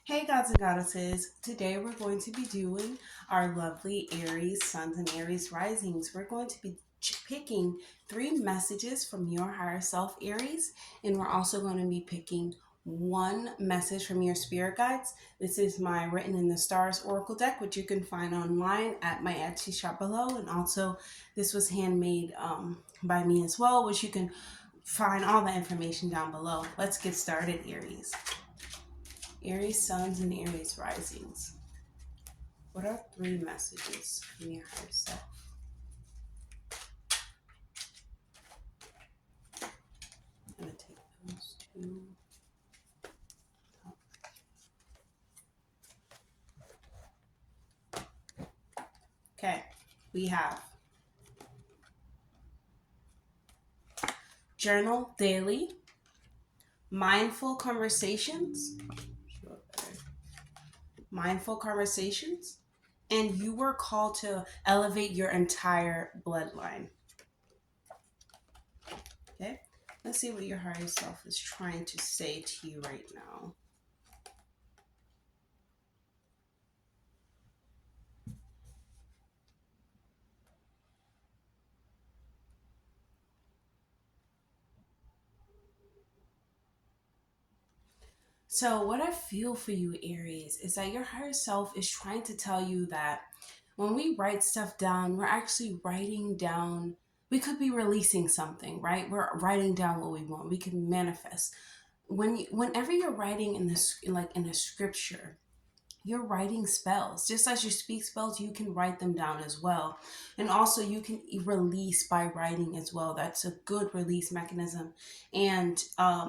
Hey gods and goddesses, today we're going to be doing our lovely Aries suns and Aries risings. We're going to be picking three messages from your higher self, Aries, and we're also going to be picking one message from your spirit guides. This is my Written in the Stars Oracle deck, which you can find online at my Etsy shop below, and also this was handmade by me as well, which you can find all the information down below. Let's get started, Aries. Aries suns and Aries risings. What are three messages from your higher self? I'm going to take those two. Okay, we have journal daily, mindful conversations, mindful conversations, and you were called to elevate your entire bloodline. Okay, let's see what your higher self is trying to say to you right now. So, what I feel for you, Aries, is that your higher self is trying to tell you that when we write stuff down, we're actually writing down, we could be releasing something, right? We're writing down what we want. We can manifest. Whenever you're writing in this, like in a scripture, you're writing spells. Just as you speak spells, you can write them down as well. And also, you can release by writing as well. That's a good release mechanism. And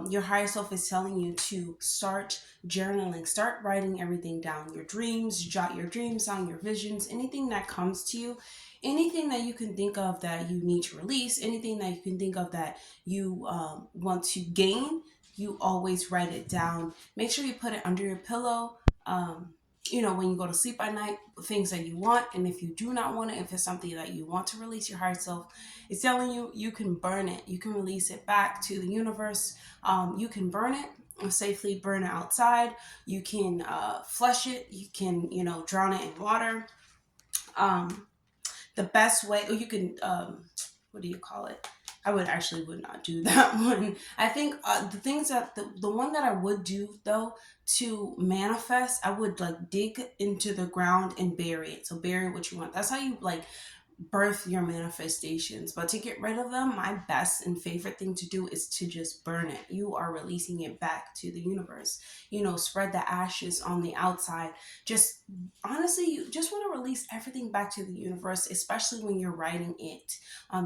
your higher self is telling you to start journaling, start writing everything down, your dreams, jot your dreams down, your visions, anything that comes to you. Anything that you can think of that you need to release, anything that you can think of that you want to gain, you always write it down. Make sure you put it under your pillow. When you go to sleep at night, things that you want. And if you do not want it, if it's something that you want to release, your higher self is telling you, you can burn it. You can release it back to the universe. You can burn it and safely burn it outside. You can flush it. You can, drown it in water. Um, the best way, or you can, what do you call it? I would not do that one. I think the things that the one that I would do though to manifest, I would like dig into the ground and bury it. So bury what you want. That's how you like birth your manifestations. But to get rid of them, my best and favorite thing to do is to just burn it. You are releasing it back to the universe. Spread the ashes on the outside. Just honestly, you just want to release everything back to the universe, especially when you're writing it.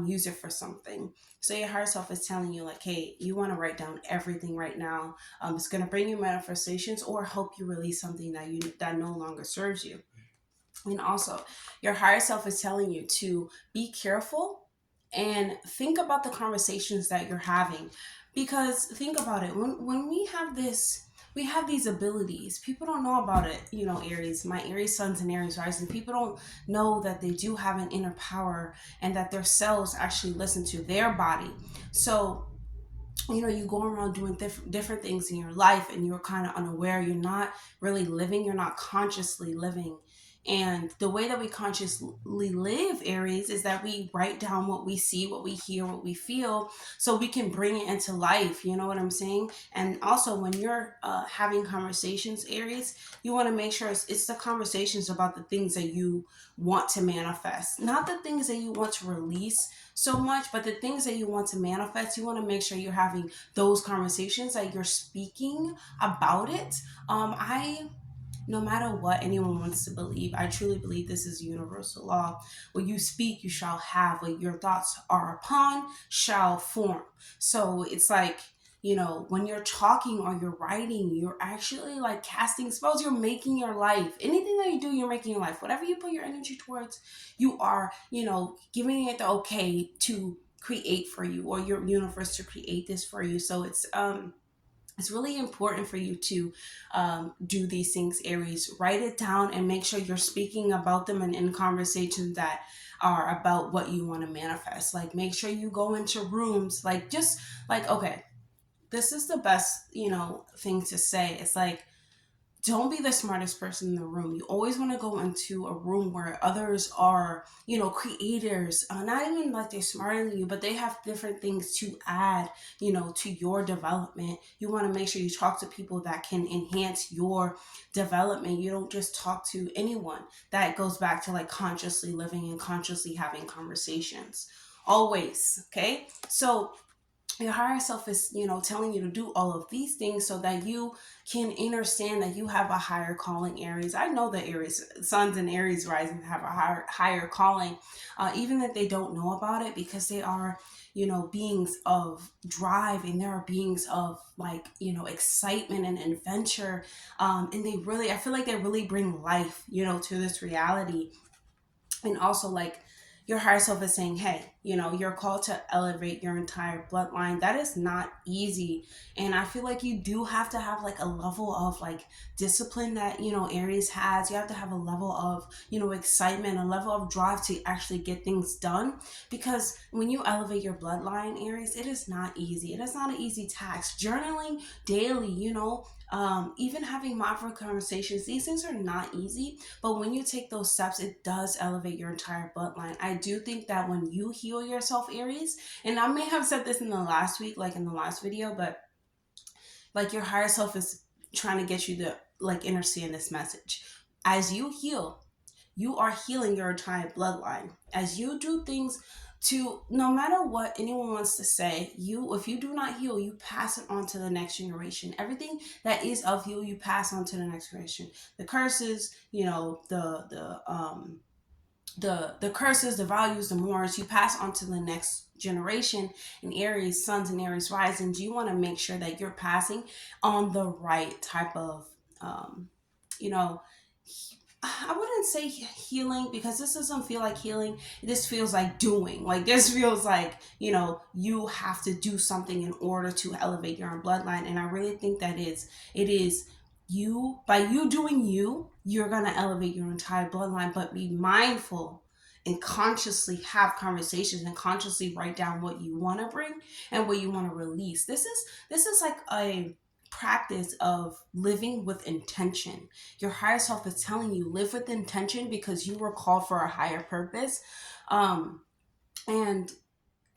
Use it for something. So your higher self is telling you like, hey, you want to write down everything right now. It's going to bring you manifestations or help you release something that no longer serves you. And also, your higher self is telling you to be careful and think about the conversations that you're having. Because think about it, when we have these abilities. People don't know about it, Aries, my Aries suns and Aries rising. People don't know that they do have an inner power and that their cells actually listen to their body. So, you go around doing different things in your life and you're kind of unaware. You're not really living, you're not consciously living. And the way that we consciously live, Aries, is that we write down what we see, what we hear, what we feel, so we can bring it into life. You know what I'm saying? And also, when you're having conversations, Aries, you want to make sure it's the conversations about the things that you want to manifest, not the things that you want to release so much, but the things that you want to manifest. You want to make sure you're having those conversations, that you're speaking about it. I No matter what anyone wants to believe, I truly believe this is universal law. What you speak, you shall have. What your thoughts are upon shall form. So it's like, when you're talking or you're writing, you're actually like casting spells. You're making your life. Anything that you do, you're making your life. Whatever you put your energy towards, you are, giving it the okay to create for you, or your universe to create this for you. So it's really important for you to do these things, Aries. Write it down and make sure you're speaking about them and in conversations that are about what you want to manifest. Like, make sure you go into rooms, like, just like, okay, this is the best, thing to say. It's like, don't be the smartest person in the room. You always want to go into a room where others are, creators, not even like they're smarter than you, but they have different things to add, to your development. You want to make sure you talk to people that can enhance your development. You don't just talk to anyone. That goes back to like consciously living and consciously having conversations. Always, okay? So your higher self is, telling you to do all of these things so that you can understand that you have a higher calling. Aries, I know that Aries suns and Aries rising have a higher calling, even if they don't know about it, because they are, beings of drive, and there are beings of like, excitement and adventure, and they really, I feel like they really bring life, to this reality. And also, like, your higher self is saying, hey, you're called to elevate your entire bloodline. That is not easy. And I feel like you do have to have like a level of like discipline that, Aries has. You have to have a level of, excitement, a level of drive to actually get things done. Because when you elevate your bloodline, Aries, it is not easy. It is not an easy task. Journaling daily, even having mindful conversations, these things are not easy. But when you take those steps, it does elevate your entire bloodline. I do think that when you heal yourself, Aries, and I may have said this in the last week, like in the last video, but like your higher self is trying to get you to like understand this message. As you heal, you are healing your entire bloodline. As you do things to, no matter what anyone wants to say, if you do not heal, you pass it on to the next generation. Everything that is of you pass on to the next generation. The curses, the curses, the values, the mores, you pass on to the next generation. In Aries, suns and Aries risings, you want to make sure that you're passing on the right type of, you know, I wouldn't say healing, because this doesn't feel like healing. This feels like doing. Like this feels like, you have to do something in order to elevate your own bloodline. And I really think that it is you, by you doing you're going to elevate your entire bloodline. But be mindful and consciously have conversations and consciously write down what you want to bring and what you want to release. This is like a practice of living with intention. Your higher self is telling you live with intention because you were called for a higher purpose. um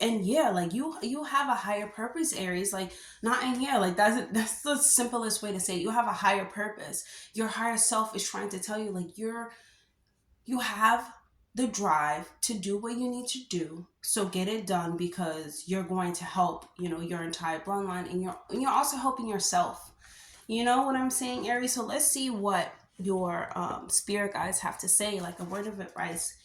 and yeah, like you have a higher purpose, Aries. Like, not in here, like that's the simplest way to say it. You have a higher purpose. Your higher self is trying to tell you like you have the drive to do what you need to do, so get it done, because you're going to help, your entire bloodline, and you're also helping yourself. You know what I'm saying, Aries? So let's see what your spirit guides have to say, like a word of advice.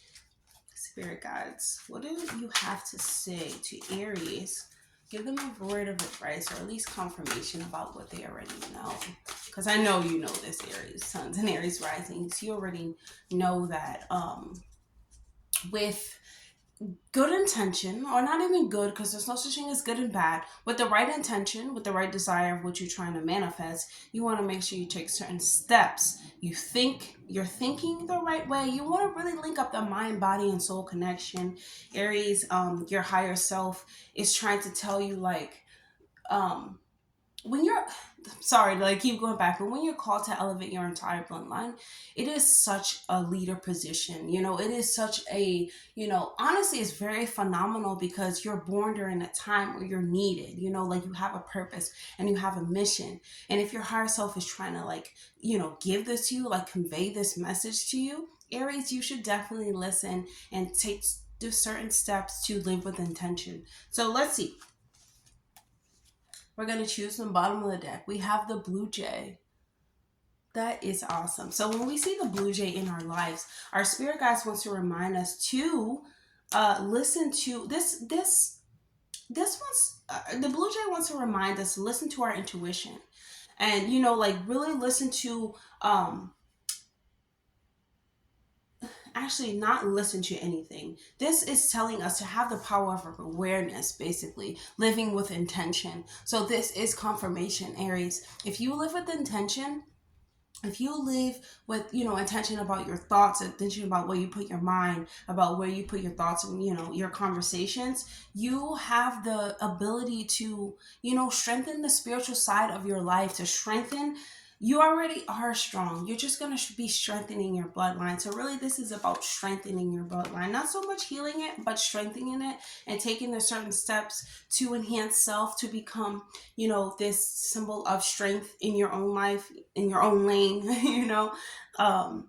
Spirit guides, what do you have to say to Aries? Give them a word of advice, or at least confirmation about what they already know. Because I know you know this, Aries, suns and Aries risings. You already know that with good intention, or not even good, because there's no such thing as good and bad, with the right intention, with the right desire of what you're trying to manifest, you want to make sure you take certain steps. You're thinking the right way. You want to really link up the mind, body, and soul connection. Aries, your higher self is trying to tell you, like, when you're, sorry to like keep going back, but when you're called to elevate your entire bloodline, it is such a leader position. It is such a, honestly, it's very phenomenal, because you're born during a time where you're needed. Like, you have a purpose and you have a mission. And if your higher self is trying to, like, give this to you, like convey this message to you, Aries, you should definitely listen and do certain steps to live with intention. So let's see. We're going to choose from the bottom of the deck. We have the Blue Jay. That is awesome. So when we see the Blue Jay in our lives, our spirit guides wants to remind us to listen to this one's the Blue Jay wants to remind us to listen to our intuition, and like really listen to actually not listen to anything. This is telling us to have the power of awareness, basically living with intention. So this is confirmation, Aries. If you live with intention, if you live with, intention about your thoughts, intention about where you put your mind, about where you put your thoughts and, your conversations, you have the ability to, strengthen the spiritual side of your life, to strengthen You already are strong. You're just going to be strengthening your bloodline. So really this is about strengthening your bloodline. Not so much healing it, but strengthening it and taking the certain steps to enhance self, to become, this symbol of strength in your own life, in your own lane, Um,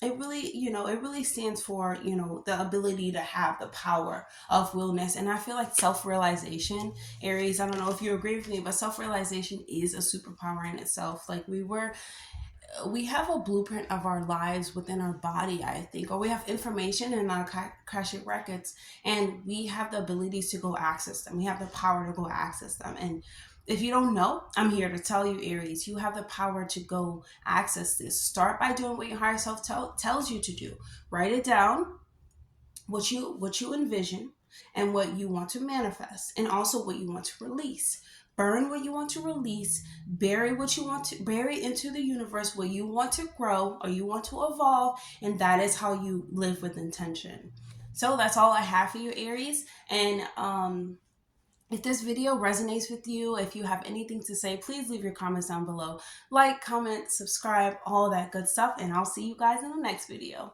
it really stands for, the ability to have the power of willness. And I feel like self-realization, Aries, I don't know if you agree with me, but self-realization is a superpower in itself. Like we have a blueprint of our lives within our body, I think, or we have information in our Akashic records, and we have the abilities to go access them. We have the power to go access them. And if you don't know, I'm here to tell you, Aries, you have the power to go access this. Start by doing what your higher self tells you to do. Write it down, what you envision, and what you want to manifest, and also what you want to release. Burn what you want to release, bury what you want to bury into the universe, where you want to grow or you want to evolve, and that is how you live with intention. So that's all I have for you, Aries. And if this video resonates with you, if you have anything to say, please leave your comments down below. Like, comment, subscribe, all that good stuff, and I'll see you guys in the next video.